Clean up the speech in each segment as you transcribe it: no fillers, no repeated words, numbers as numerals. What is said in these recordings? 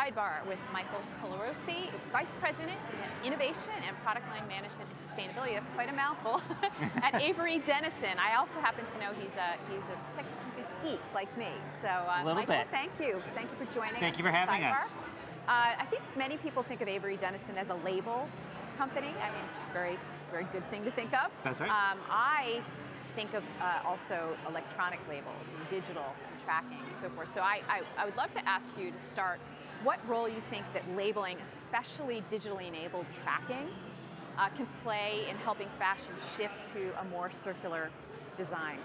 Sidebar with Michael Colarossi, Vice President of Innovation and Product Line Management and Sustainability. That's quite a mouthful. At Avery Dennison. I also happen to know he's a geek like me. So Michael, bit. Thank you for joining us. Thank you for having Sidebar. us. I think many people think of Avery Dennison as a label company. I mean, very, very good thing to think of. That's right. I think of also electronic labels and digital and tracking and so forth. So I would love to ask you to start, what role you think that labeling, especially digitally enabled tracking, can play in helping fashion shift to a more circular design?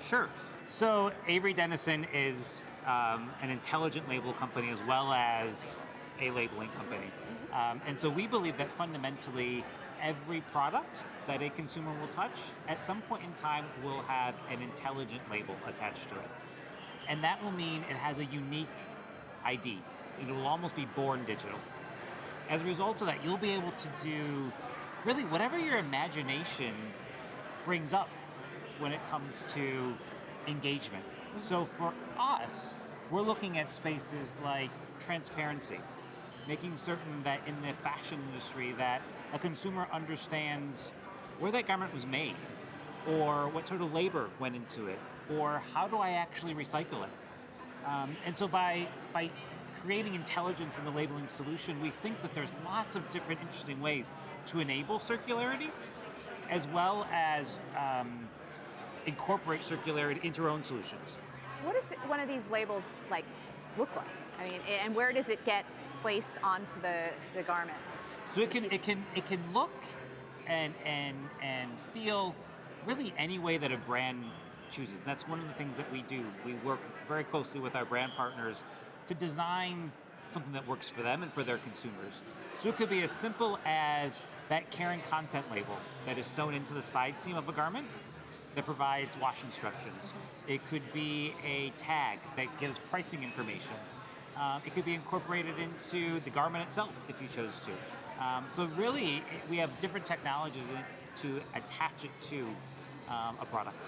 Sure. So Avery Dennison is an intelligent label company as well as a labeling company. And so we believe that fundamentally every product that a consumer will touch at some point in time will have an intelligent label attached to it. And that will mean it has a unique ID. It will almost be born digital. As a result of that, you'll be able to do really whatever your imagination brings up when it comes to engagement. So for us, we're looking at spaces like transparency, making certain that in the fashion industry that a consumer understands where that garment was made, or what sort of labor went into it, or how do I actually recycle it. And so by creating intelligence in the labeling solution, we think that there's lots of different interesting ways to enable circularity, as well as incorporate circularity into our own solutions. What does one of these labels look like? I mean, and where does it get placed onto the garment? So it can look and feel really any way that a brand chooses. And that's one of the things that we do. We work very closely with our brand partners to design something that works for them and for their consumers. So it could be as simple as that care and content label that is sewn into the side seam of a garment that provides wash instructions. It could be a tag that gives pricing information. It could be incorporated into the garment itself if you chose to. So really, we have different technologies to attach it to a product.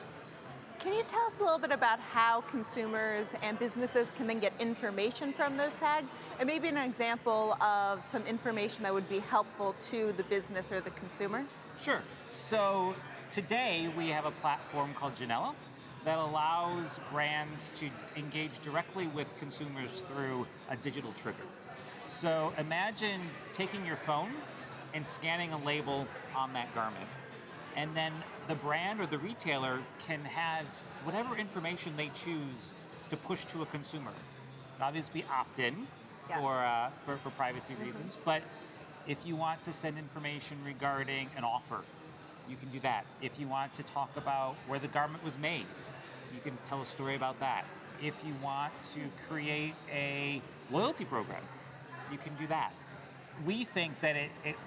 Can you tell us a little bit about how consumers and businesses can then get information from those tags? And maybe an example of some information that would be helpful to the business or the consumer? Sure. So today we have a platform called Janella that allows brands to engage directly with consumers through a digital trigger. So imagine taking your phone and scanning a label on that garment. And then the brand or the retailer can have whatever information they choose to push to a consumer. It'll obviously be opt-in for privacy reasons, but if you want to send information regarding an offer, you can do that. If you want to talk about where the garment was made, you can tell a story about that. If you want to create a loyalty program, you can do that. We think that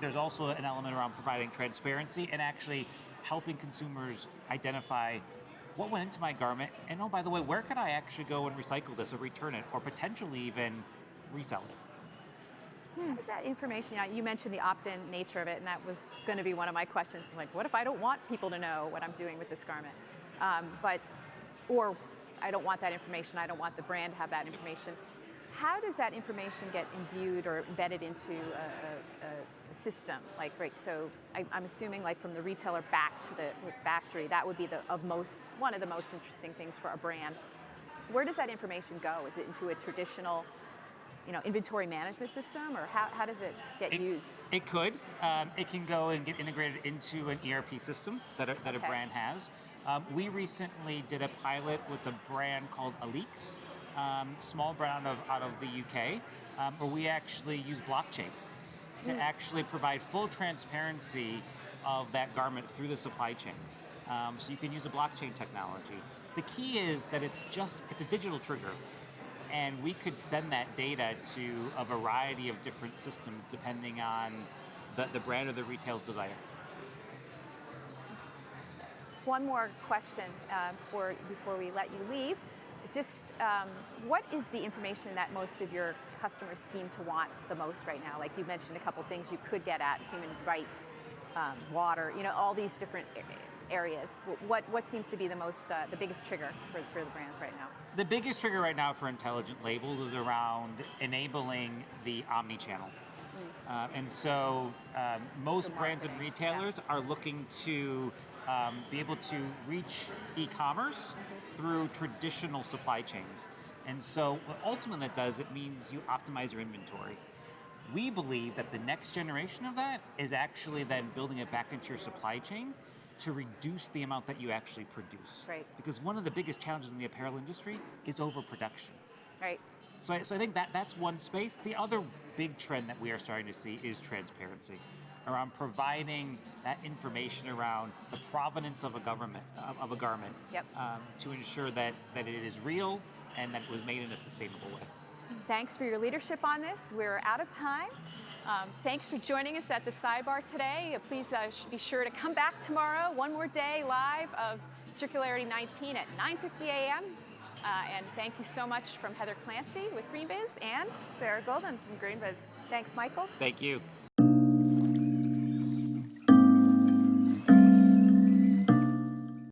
there's also an element around providing transparency and actually helping consumers identify what went into my garment, and oh, by the way, where could I actually go and recycle this or return it, or potentially even resell it. How does that information, you mentioned the opt-in nature of it, and that was going to be one of my questions, like what if I don't want people to know what I'm doing with this garment? Or I don't want that information, I don't want the brand to have that information. How does that information get imbued or embedded into a system? So I'm assuming from the retailer back to the factory, that would be one of the most interesting things for a brand. Where does that information go? Is it into a traditional inventory management system, or how does it get used? It could. It can go and get integrated into an ERP system that a brand has. We recently did a pilot with a brand called Alix, small brand out of the UK, where we actually use blockchain to actually provide full transparency of that garment through the supply chain. So you can use a blockchain technology. The key is that it's a digital trigger, and we could send that data to a variety of different systems depending on the brand or the retailer's desire. One more question before we let you leave. Just what is the information that most of your customers seem to want the most right now? Like you mentioned a couple things you could get at, human rights, water, all these different areas? What seems to be the biggest trigger for the brands right now? The biggest trigger right now for intelligent labels is around enabling the omni-channel. And so most brands and retailers are looking to be able to reach e-commerce through traditional supply chains. And so what ultimately that does, it means you optimize your inventory. We believe that the next generation of that is actually then building it back into your supply chain to reduce the amount that you actually produce. Right. Because one of the biggest challenges in the apparel industry is overproduction. Right. So I think that's one space. The other big trend that we are starting to see is transparency around providing that information around the provenance of a garment Yep. to ensure that it is real and that it was made in a sustainable way. Thanks for your leadership on this. We're out of time. Thanks for joining us at the Sidebar today. Please be sure to come back tomorrow. One more day live of Circularity 19 at 9:50 a.m. And thank you so much from Heather Clancy with GreenBiz and Sarah Golden from GreenBiz. thanks, Michael. Thank you.